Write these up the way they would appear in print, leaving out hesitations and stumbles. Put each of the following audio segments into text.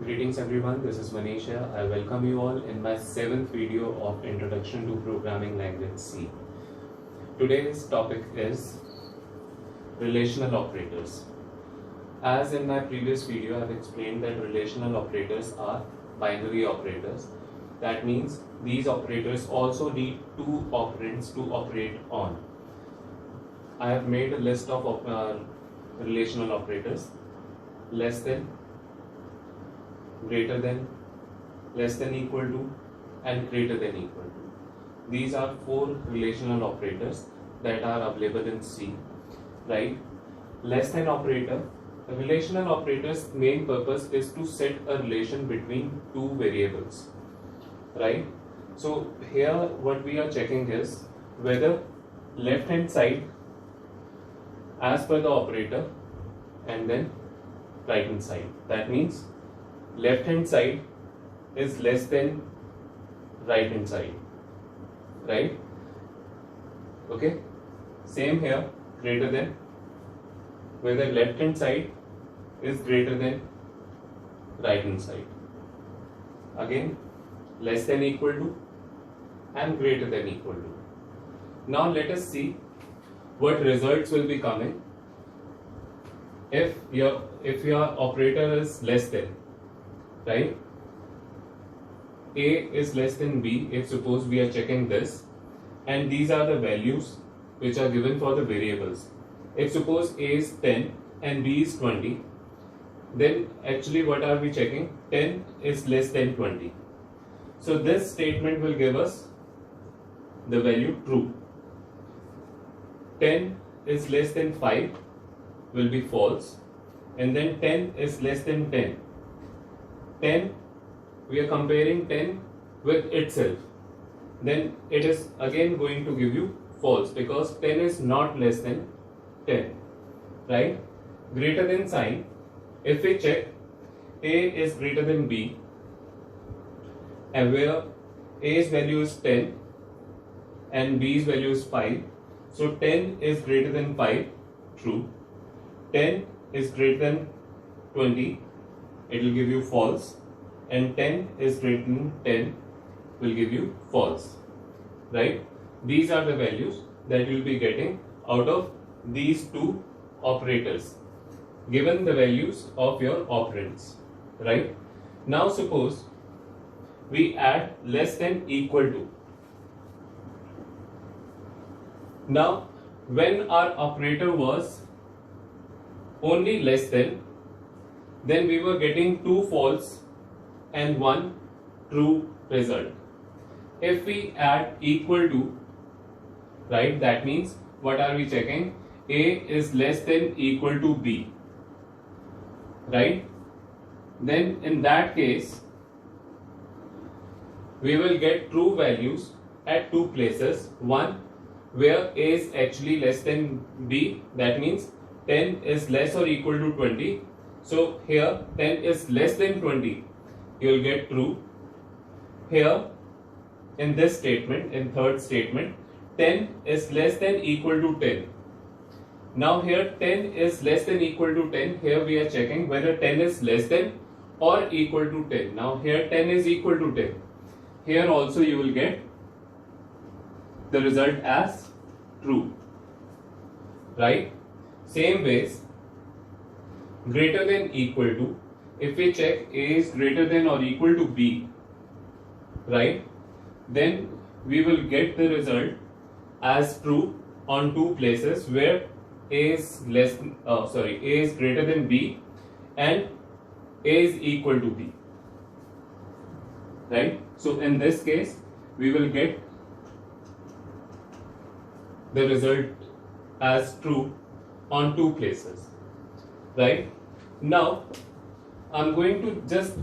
Greetings everyone, this is Manisha. I welcome you all in my 7th video of Introduction to Programming Language C. Today's topic is relational operators. As in my previous video, I have explained that relational operators are binary operators. That means these operators also need two operands to operate on. I have made a list of relational operators: less than, greater than, less than equal to, and greater than equal to. These are 4 relational operators that are available in C, right? Less than operator. A relational operator's main purpose is to set a relation between two variables, right? So here what we are checking is whether left hand side as per the operator and then right hand side. That means left hand side is less than right hand side, right? Okay, same here, greater than, whether left hand side is greater than right hand side. Again, less than equal to and greater than equal to. Now let us see what results will be coming if your operator is less than, right? A is less than B if suppose we are checking this, and these are the values which are given for the variables. If suppose A is 10 and B is 20, then actually what are we checking? 10 is less than 20. So this statement will give us the value true. 10 is less than 5 will be false, and then 10 is less than 10. 10, we are comparing 10 with itself, then it is again going to give you false because 10 is not less than 10, right? Greater than sign, if we check A is greater than B, and where A's value is 10 and B's value is 5, so 10 is greater than 5, true. 10 is greater than 20, it will give you false, and 10 is greater than 10 will give you false, right? These are the values that you will be getting out of these two operators given the values of your operands, right? Now suppose we add less than equal to. Now when our operator was only less than, then we were getting 2 false and 1 true result. If we add equal to, right, that means what are we checking? A is less than equal to B, right? Then in that case we will get true values at 2 places. One where A is actually less than B, that means 10 is less or equal to 20. So here 10 is less than 20, you will get true. Here in this statement, in third statement, 10 is less than equal to 10. Now here 10 is less than equal to 10, here we are checking whether 10 is less than or equal to 10. Now here 10 is equal to 10. Here also you will get the result as true, right? Same ways, greater than equal to, if we check A is greater than or equal to B, right, then we will get the result as true on 2 places where A is A is greater than B and A is equal to B, right? So in this case we will get the result as true on 2 places, right? Now I'm going to just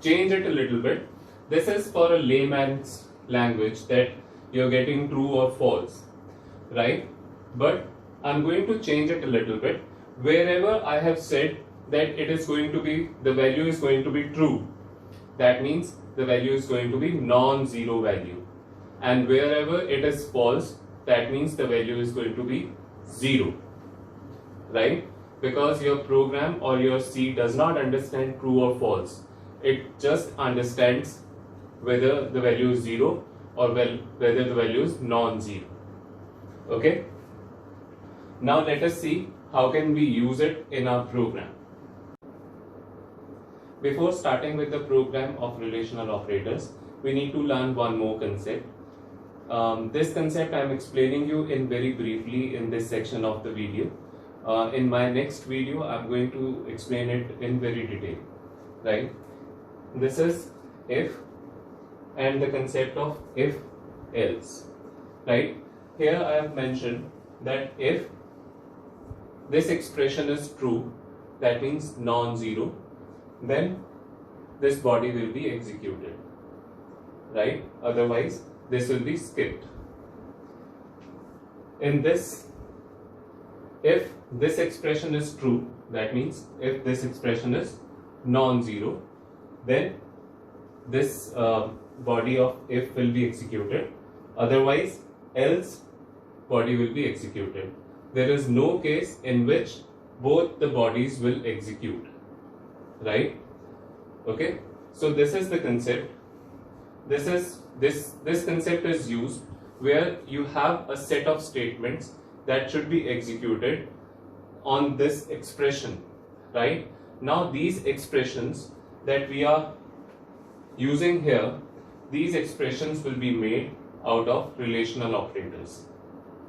change it a little bit. This is for a layman's language that you're getting true or false, right? But I'm going to change it a little bit. Wherever I have said that it is going to be, the value is going to be true, that means the value is going to be non-zero value, and wherever it is false, that means the value is going to be 0, right? Because your program or your C does not understand true or false. It just understands whether the value is 0 or whether the value is non-zero. Okay. Now let us see how can we use it in our program. Before starting with the program of relational operators, we need to learn one more concept. This concept I am explaining you in very briefly in this section of the video. In my next video, I am going to explain it in very detail. Right? This is if and the concept of if else. Right? Here I have mentioned that if this expression is true, that means non-zero, then this body will be executed. Right? Otherwise, this will be skipped. In this, if this expression is true, that means if this expression is non-zero, then this body of if will be executed. Otherwise, else body will be executed. There is no case in which both the bodies will execute. Right? Okay. So this is the concept. This concept is used where you have a set of statements that should be executed on this expression. Right? Now these expressions that we are using here, these expressions will be made out of relational operators.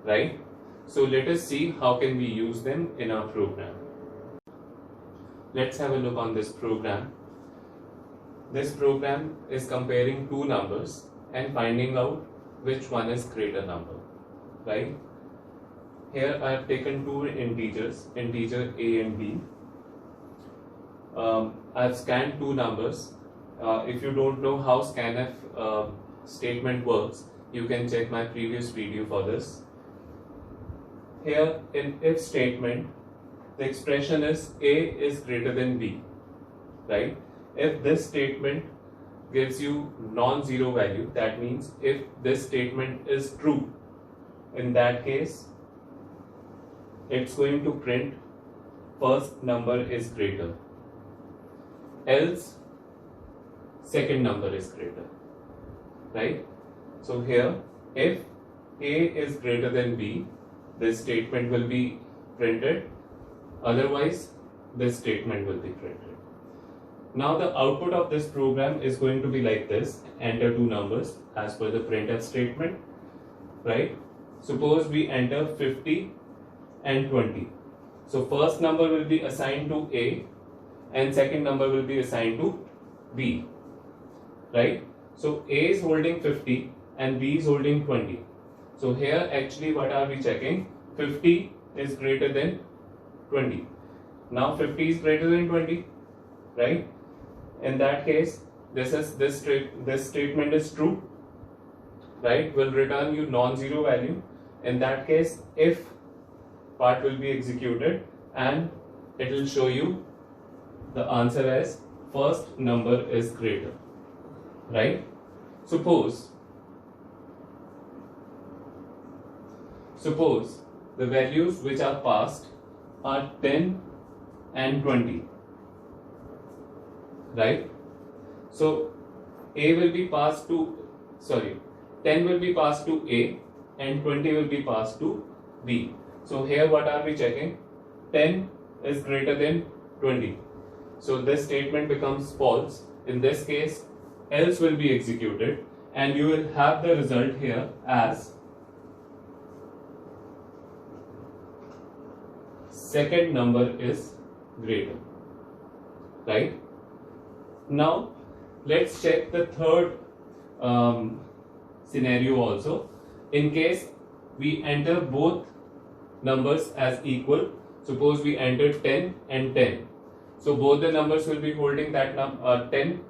Right? So let us see how can we use them in our program. Let's have a look on this program. This program is comparing two numbers and finding out which one is greater number. Right? Here I have taken two integers, integer a and b. I have scanned two numbers. If you don't know how scanf statement works, you can check my previous video for this. Here in if statement, the expression is a is greater than b. Right? If this statement gives you non-zero value, that means if this statement is true, in that case, it's going to print first number is greater. Else, second number is greater. Right? So here, if a is greater than b, this statement will be printed. Otherwise, this statement will be printed. Now the output of this program is going to be like this. Enter two numbers as per the printf statement. Right? Suppose we enter 50 and 20. So first number will be assigned to A and second number will be assigned to B. Right? So A is holding 50 and B is holding 20. So here actually what are we checking? 50 is greater than 20. Now 50 is greater than 20. Right? In that case, this statement is true. Right? Will return you non-zero value. In that case, if part will be executed and it will show you the answer as first number is greater. Right? Suppose the values which are passed are 10 and 20. Right? So A will be passed to 10 will be passed to A and 20 will be passed to B. So here what are we checking? 10 is greater than 20. So this statement becomes false. In this case, else will be executed and you will have the result here as second number is greater. Right? Now let's check the third scenario also. In case we enter both numbers as equal, suppose we enter 10 and 10. So both the numbers will be holding that 10.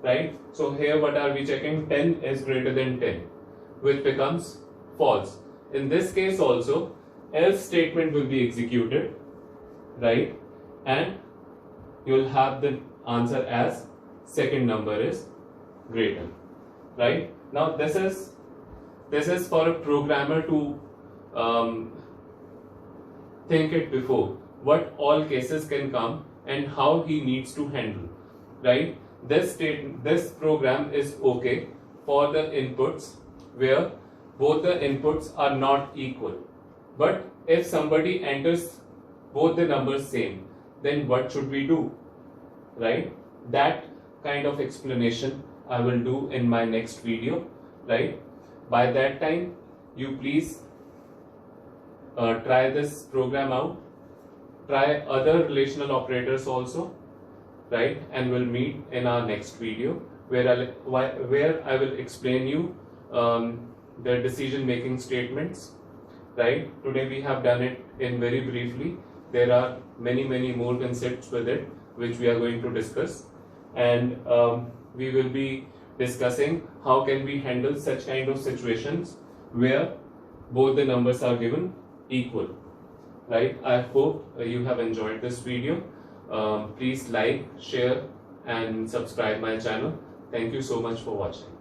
Right? So here what are we checking? 10 is greater than 10, which becomes false. In this case also, else statement will be executed. Right? And you will have the answer as second number is greater. Right? Now this is for a programmer to think it before what all cases can come and how he needs to handle. Right? this program is okay for the inputs where both the inputs are not equal. But if somebody enters both the numbers same, then what should we do? Right? That kind of explanation I will do in my next video. Right? By that time, you please try this program out. Try other relational operators also. Right? And we'll meet in our next video where I will explain you the decision making statements. Right? Today we have done it in very briefly. There are many more concepts with it which we are going to discuss, and we will be discussing how can we handle such kind of situations where both the numbers are given equal. Right? I hope you have enjoyed this video. Please like, share and subscribe my channel. Thank you so much for watching.